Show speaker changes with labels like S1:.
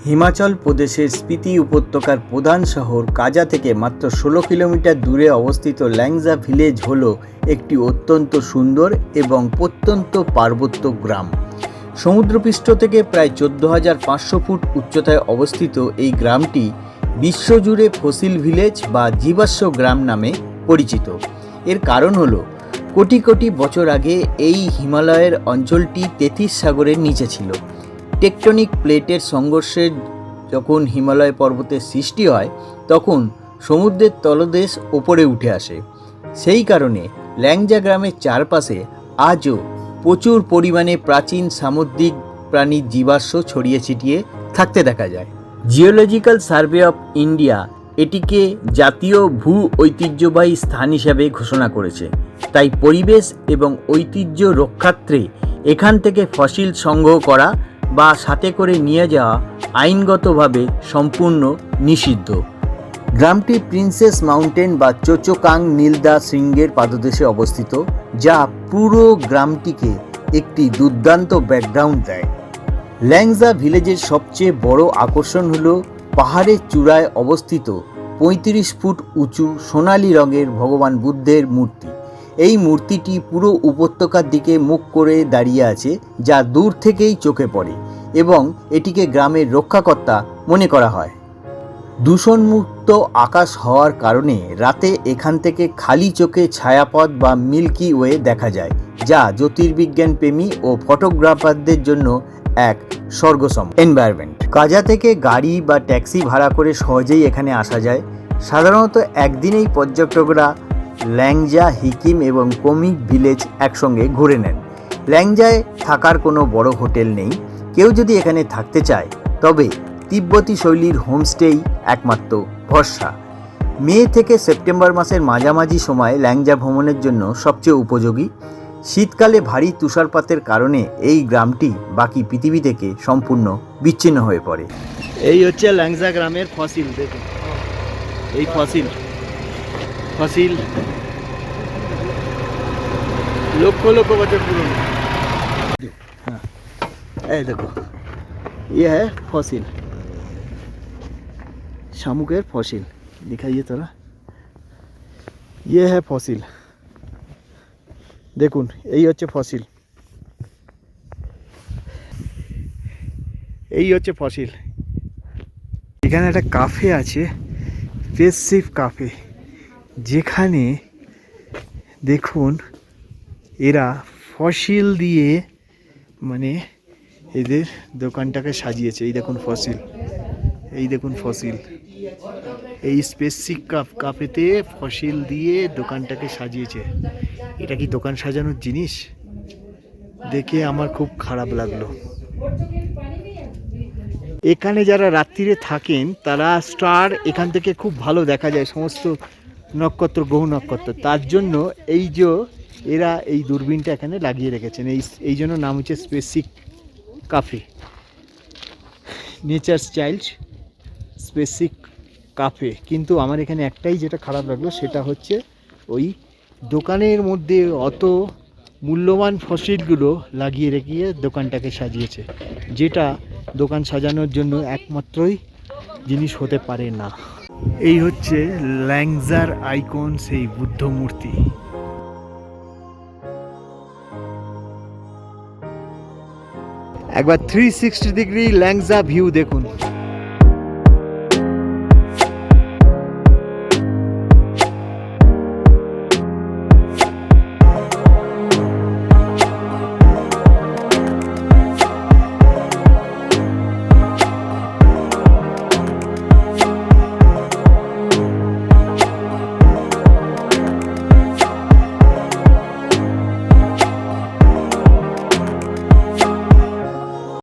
S1: হিমাচল প্রদেশের স্পিতি উপত্যকার প্রধান শহর কাজা থেকে মাত্র ১৬ কিলোমিটার দূরে অবস্থিত ল্যাংজা ভিলেজ হল একটি অত্যন্ত সুন্দর এবং প্রত্যন্ত পার্বত্য গ্রাম। সমুদ্রপৃষ্ঠ থেকে প্রায় ১৪,৫০০ ফুট উচ্চতায় অবস্থিত এই গ্রামটি বিশ্বজুড়ে ফসিল ভিলেজ বা জীবাশ্ম গ্রাম নামে পরিচিত। এর কারণ হল কোটি কোটি বছর আগে এই হিমালয়ের অঞ্চলটি তেথিস সাগরের নিচে ছিল। টেকটনিক প্লেটের সংঘর্ষে যখন হিমালয় পর্বতের সৃষ্টি হয় তখন সমুদ্রের তলদেশ ওপরে উঠে আসে। সেই কারণে ল্যাংজা গ্রামের চারপাশে আজও প্রচুর পরিমাণে প্রাচীন সামুদ্রিক প্রাণীর জীবাশ্ম ছড়িয়ে ছিটিয়ে থাকতে দেখা যায়। জিওলজিক্যাল সার্ভে অফ ইন্ডিয়া এটিকে জাতীয় ভূ ঐতিহ্যবাহী স্থান হিসাবে ঘোষণা করেছে। তাই পরিবেশ এবং ঐতিহ্য রক্ষার্থে এখান থেকে ফসিল সংগ্রহ করা বা সাথে করে নিয়ে যাওয়া আইনগতভাবে সম্পূর্ণ নিষিদ্ধ। গ্রামটি প্রিন্সেস মাউন্টেন বা চোচোকাং নীলদা শৃঙ্গের পাদদেশে অবস্থিত, যা পুরো গ্রামটিকে একটি দুর্দান্ত ব্যাকগ্রাউন্ড দেয়। ল্যাংজা ভিলেজের সবচেয়ে বড় আকর্ষণ হল পাহাড়ের চূড়ায় অবস্থিত ৩৫ ফুট উঁচু সোনালি রঙের ভগবান বুদ্ধের মূর্তি। এই মূর্তিটি পুরো উপত্যকার দিকে মুখ করে দাঁড়িয়ে আছে, যা দূর থেকেই চোখে পড়ে এবং এটিকে গ্রামের রক্ষাকর্তা মনে করা হয়। দূষণমুক্ত আকাশ হওয়ার কারণে রাতে এখান থেকে খালি চোখে ছায়াপথ বা মিল্কি ওয়ে দেখা যায়, যা জ্যোতির্বিজ্ঞান প্রেমী ও ফটোগ্রাফারদের জন্য এক স্বর্গসম এনভায়রনমেন্ট। কাজা থেকে গাড়ি বা ট্যাক্সি ভাড়া করে সহজেই এখানে আসা যায়। সাধারণত একদিনেই পর্যটকরা ল্যাংজা, হিকিম এবং কোমিক ভিলেজ একসঙ্গে ঘুরে নেন। ল্যাংজায় থাকার কোনো বড় হোটেল নেই। কেউ যদি এখানে থাকতে চায় তবে তিব্বতী শৈলীর হোমস্টেই একমাত্র ভরসা। মে থেকে সেপ্টেম্বর মাসের মাঝামাঝি সময় ল্যাংজা ভ্রমণের জন্য সবচেয়ে উপযোগী। শীতকালে ভারী তুষারপাতের কারণে এই গ্রামটি বাকি পৃথিবী থেকে সম্পূর্ণ বিচ্ছিন্ন হয়ে পড়ে। এই হচ্ছে ল্যাংজা গ্রামের ফসিল। দেখুন এই ফসিল লক্ষ লক্ষ বছর পুরনো। हाँ, ये देखो ये है फॉसिल, शामुकेर फॉसिल दिखाइए थोड़ा। ये है फॉसिल, দেখুন এই হচ্ছে ফসিল, এই হচ্ছে ফসিল। এখানে একটা কাফে আছে, স্পেসিফ কাফে, যেখানে দেখুন এরা ফসিল দিয়ে মানে এদের দোকানটাকে সাজিয়েছে। এই দেখুন ফসিল, এই দেখুন ফসিল, এই স্পেসিফিক কাফেতে ফসিল দিয়ে দোকানটাকে সাজিয়েছে। এটা কি দোকান সাজানোর জিনিস? দেখে আমার খুব খারাপ লাগলো। এখানে যারা রাত্রিরে থাকেন তারা স্টার এখান থেকে খুব ভালো দেখা যায়, সমস্ত নক্ষত্র, গ্রহ নক্ষত্র। তার জন্য এই যে এরা এই দূরবীনটা এখানে লাগিয়ে রেখেছেন, এই জন্য নাম হচ্ছে specific cafe, nature child specific cafe. কিন্তু আমার এখানে একটাই যেটা খারাপ লাগলো, সেটা হচ্ছে ওই দোকানের মধ্যে অত মূল্যবান ফসিলগুলো লাগিয়ে রেখে দোকানটাকে সাজিয়েছে, যেটা দোকান সাজানোর জন্য একমাত্রই জিনিস হতে পারে না। এই হচ্ছে ল্যাংজার আইকন, সেই বুদ্ধ মূর্তি। একবার 360 ডিগ্রি ল্যাংজা ভিউ দেখুন।